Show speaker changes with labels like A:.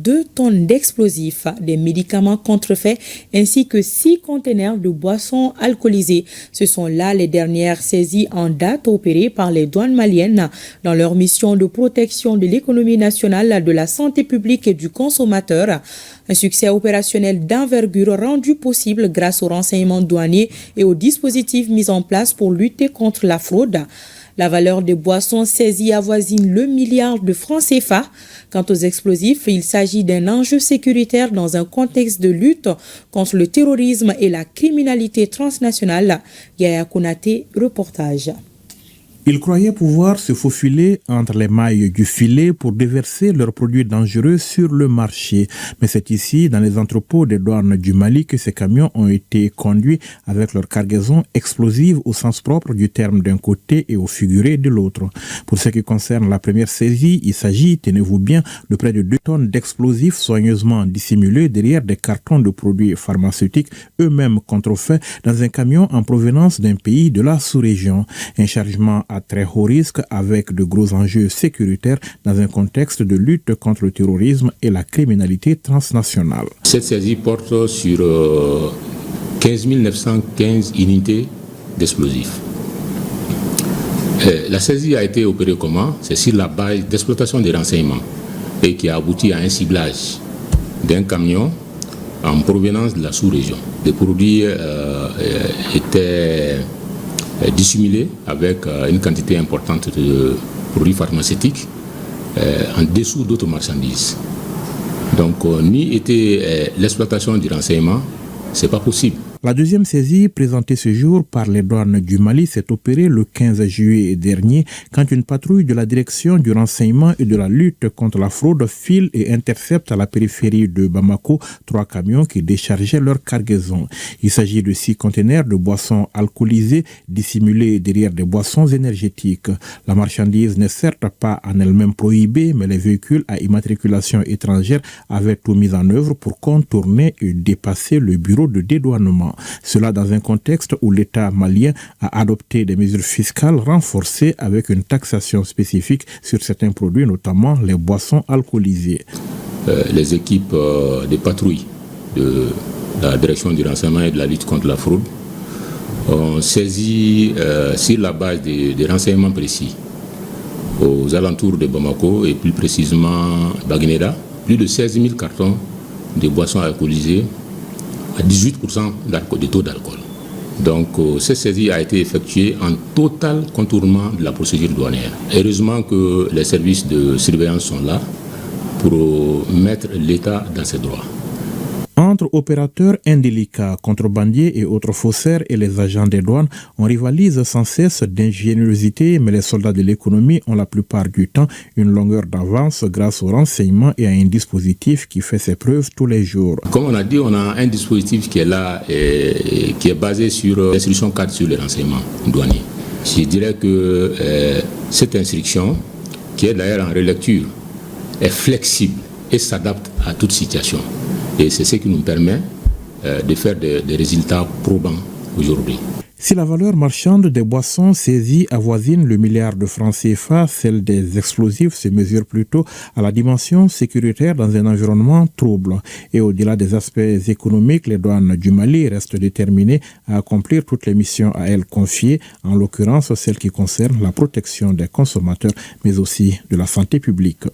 A: 2 tonnes d'explosifs, des médicaments contrefaits ainsi que 6 conteneurs de boissons alcoolisées. Ce sont là les dernières saisies en date opérées par les douanes maliennes dans leur mission de protection de l'économie nationale, de la santé publique et du consommateur. Un succès opérationnel d'envergure rendu possible grâce aux renseignements douaniers et aux dispositifs mis en place pour lutter contre la fraude. La valeur des boissons saisies avoisine le milliard de francs CFA. Quant aux explosifs, il s'agit d'un enjeu sécuritaire dans un contexte de lutte contre le terrorisme et la criminalité transnationale. Yaya Konaté, reportage.
B: Ils croyaient pouvoir se faufiler entre les mailles du filet pour déverser leurs produits dangereux sur le marché. Mais c'est ici, dans les entrepôts des douanes du Mali, que ces camions ont été conduits avec leur cargaison explosive au sens propre du terme d'un côté et au figuré de l'autre. Pour ce qui concerne la première saisie, il s'agit, tenez-vous bien, de près de 2 tonnes d'explosifs soigneusement dissimulés derrière des cartons de produits pharmaceutiques eux-mêmes contrefaits dans un camion en provenance d'un pays de la sous-région. Un chargement à très haut risque avec de gros enjeux sécuritaires dans un contexte de lutte contre le terrorisme et la criminalité transnationale.
C: Cette saisie porte sur 15 915 unités d'explosifs. La saisie a été opérée comment? C'est sur la base d'exploitation des renseignements et qui a abouti à un ciblage d'un camion en provenance de la sous-région. Les produits étaient dissimulés avec une quantité importante de produits pharmaceutiques en dessous d'autres marchandises. Donc, ni était l'exploitation du renseignement, c'est pas possible.
B: La deuxième saisie présentée ce jour par les douanes du Mali s'est opérée le 15 juillet dernier quand une patrouille de la direction du renseignement et de la lutte contre la fraude file et intercepte à la périphérie de Bamako 3 camions qui déchargeaient leur cargaison. Il s'agit de 6 conteneurs de boissons alcoolisées dissimulés derrière des boissons énergétiques. La marchandise n'est certes pas en elle-même prohibée, mais les véhicules à immatriculation étrangère avaient tout mis en œuvre pour contourner et dépasser le bureau de dédouanement. Cela dans un contexte où l'État malien a adopté des mesures fiscales renforcées avec une taxation spécifique sur certains produits, notamment les boissons alcoolisées.
C: Les équipes de patrouille de la direction du renseignement et de la lutte contre la fraude ont saisi sur la base des renseignements précis aux alentours de Bamako et plus précisément Baguineda, plus de 16 000 cartons de boissons alcoolisées à 18% de taux d'alcool. Donc, cette saisie a été effectuée en total contournement de la procédure douanière. Heureusement que les services de surveillance sont là pour mettre l'État dans ses droits.
B: Entre opérateurs indélicats, contrebandiers et autres faussaires et les agents des douanes, on rivalise sans cesse d'ingéniosité, mais les soldats de l'économie ont la plupart du temps une longueur d'avance grâce au renseignement et à un dispositif qui fait ses preuves tous les jours.
C: Comme on a dit, on a un dispositif qui est là et qui est basé sur l'instruction 4 sur les renseignements douaniers. Je dirais que cette instruction, qui est d'ailleurs en relecture, est flexible et s'adapte à toute situation. Et c'est ce qui nous permet de faire des résultats probants aujourd'hui.
B: Si la valeur marchande des boissons saisies avoisine le milliard de francs CFA, celle des explosifs se mesure plutôt à la dimension sécuritaire dans un environnement trouble. Et au-delà des aspects économiques, les douanes du Mali restent déterminées à accomplir toutes les missions à elles confiées, en l'occurrence celles qui concernent la protection des consommateurs, mais aussi de la santé publique.